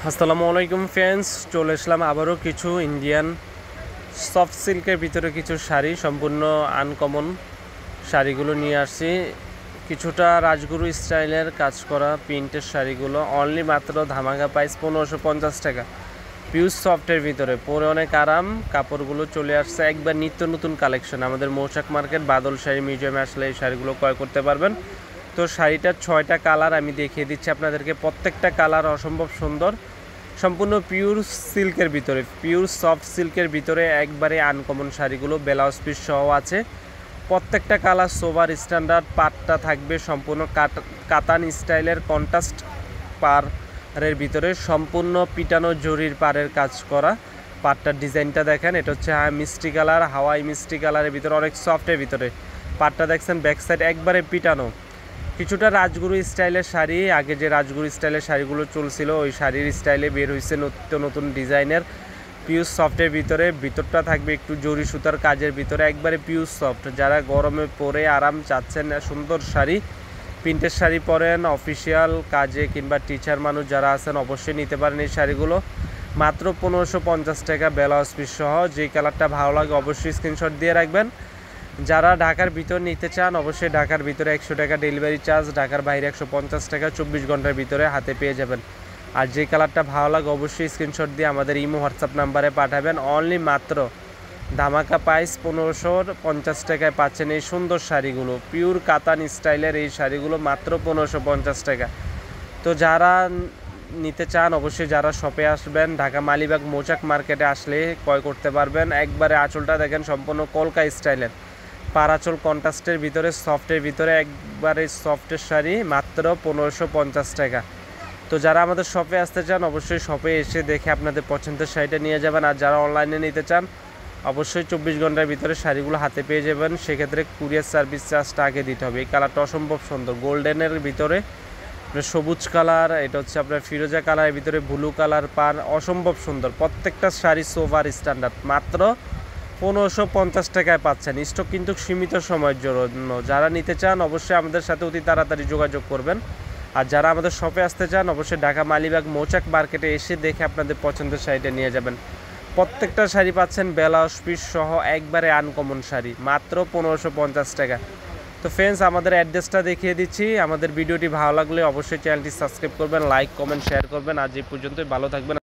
আসসালামু আলাইকুম ফ্রেন্ডস, চলে আসলাম আবারও কিছু ইন্ডিয়ান সফট সিল্কের ভিতরে কিছু শাড়ি, সম্পূর্ণ আনকমন শাড়িগুলো নিয়ে আসছি। কিছুটা রাজগুরু স্টাইলের কাজ করা প্রিন্টের শাড়িগুলো অনলি মাত্র ধামাকা প্রাইস 1550 টাকা। পিউর সফটের ভিতরে পরে অনেক আরাম। কাপড়গুলো চলে আসছে একবার নিত্য নতুন কালেকশন। আমাদের মৌচাক মার্কেট বাদল শাড়ি মিউজিয়ামে আসলে এই শাড়িগুলো ক্রয় করতে পারবেন। তো শাড়িটার 6টা কালার আমি দেখিয়ে দিচ্ছি আপনাদেরকে। প্রত্যেকটা কালার অসম্ভব সুন্দর, সম্পূর্ণ পিওর সিল্কের ভিতরে, পিওর সফট সিল্কের ভিতরে একবারে আনকমন শাড়িগুলো। ব্লাউজ পিস সহ আছে। প্রত্যেকটা কালার সোভার স্ট্যান্ডার্ড। পাটটা থাকবে সম্পূর্ণ কাতান স্টাইলের কন্ট্রাস্ট পাড়ের ভিতরে, সম্পূর্ণ পিটানো জরির পাড়ের কাজ করা। পাটটার ডিজাইনটা দেখেন, এটা হচ্ছে মিষ্টি কালার, হাওয়াই মিষ্টি কালারের ভিতরে, অনেক সফটের ভিতরে। পাটটা দেখছেন ব্যাক সাইড একবারে পিটানো। কিছুটা রাজগুরু স্টাইলের শাড়ি, আগে যে রাজগুরু স্টাইলের শাড়িগুলো চলছিল ওই শাড়ির স্টাইলে বের হয়েছে নিত্য নতুন ডিজাইনের পিওর সফটের ভিতরে। ভিতরটা থাকবে একটু জরি সুতার কাজের ভিতরে, একবারে পিওর সফট। যারা গরমে পরে আরাম চাচ্ছেন, সুন্দর শাড়ি, প্রিন্টের শাড়ি পরেন, অফিসিয়াল কাজে কিংবা টিচার মানুষ যারা আছেন অবশ্যই নিতে পারেন এই শাড়িগুলো। মাত্র 1550 টাকা ব্লাউজ পিস সহ। যেই কালারটা ভালো লাগে অবশ্যই স্ক্রিনশট দিয়ে রাখবেন। যারা ঢাকার ভিতর নিতে চান অবশ্যই ঢাকার ভিতরে 100 টাকা ডেলিভারি চার্জ, ঢাকার বাইরে 150 টাকা, 24 ঘন্টার ভিতরে হাতে পেয়ে যাবেন। আর যে কালারটা ভালো লাগে অবশ্যই স্ক্রিনশট দিয়ে আমাদের ইমো হোয়াটসঅ্যাপ নাম্বারে পাঠাবেন। অনলি মাত্র ধামাকা প্রাইস 1550 টাকায় পাচ্ছেন এই সুন্দর শাড়িগুলো। পিওর কাতান স্টাইলের এই শাড়িগুলো মাত্র 1550 টাকা। তো যারা নিতে চান অবশ্যই যারা শপে আসবেন, ঢাকা মালিবাগ মৌচাক মার্কেটে আসলে ক্রয় করতে পারবেন। একবারে আঁচলটা দেখেন সম্পূর্ণ কলকা স্টাইলের পারাচল কন্ট্রাস্টের ভিতরে, সফটের ভিতরে, একবারে সফটের শাড়ি মাত্র 1550 টাকা। তো যারা আমাদের শপে আসতে চান অবশ্যই শপে এসে দেখে আপনাদের পছন্দের শাড়িটা নিয়ে যাবেন। আর যারা অনলাইনে নিতে চান অবশ্যই 24 ঘন্টার ভিতরে শাড়িগুলো হাতে পেয়ে যাবেন। সেক্ষেত্রে কুরিয়ার সার্ভিস চার্জটা আগে দিতে হবে। এই কালারটা অসম্ভব সুন্দর, গোল্ডেনের ভিতরে সবুজ কালার, এটা হচ্ছে আপনার ফিরোজা কালারের ভিতরে ব্লু কালার পার, অসম্ভব সুন্দর। প্রত্যেকটা শাড়ি সোভার স্ট্যান্ডার্ড। মাত্র 1550 টাকায় পাচ্ছেন। স্টক কিন্তু সীমিত সময়ের জন্য। যারা নিতে চান অবশ্যই আমাদের সাথে অতি তাড়াতাড়ি যোগাযোগ করবেন। আর যারা আমাদের শপে আসতে চান অবশ্যই ঢাকা মালিবাগ মৌচাক মার্কেটে এসে দেখে আপনাদের পছন্দের শাড়িটা নিয়ে যাবেন। প্রত্যেকটা শাড়ি পাচ্ছেন ব্লাউজ পিস সহ, একবারে আনকমন শাড়ি মাত্র 1550 টাকা। তো ফ্রেন্ডস, আমাদের অ্যাড্রেসটা দেখিয়ে দিচ্ছি। আমাদের ভিডিওটি ভালো লাগলে অবশ্যই চ্যানেলটি সাবস্ক্রাইব করবেন, লাইক কমেন্ট শেয়ার করবেন। আজ এই পর্যন্তই, ভালো থাকবেন।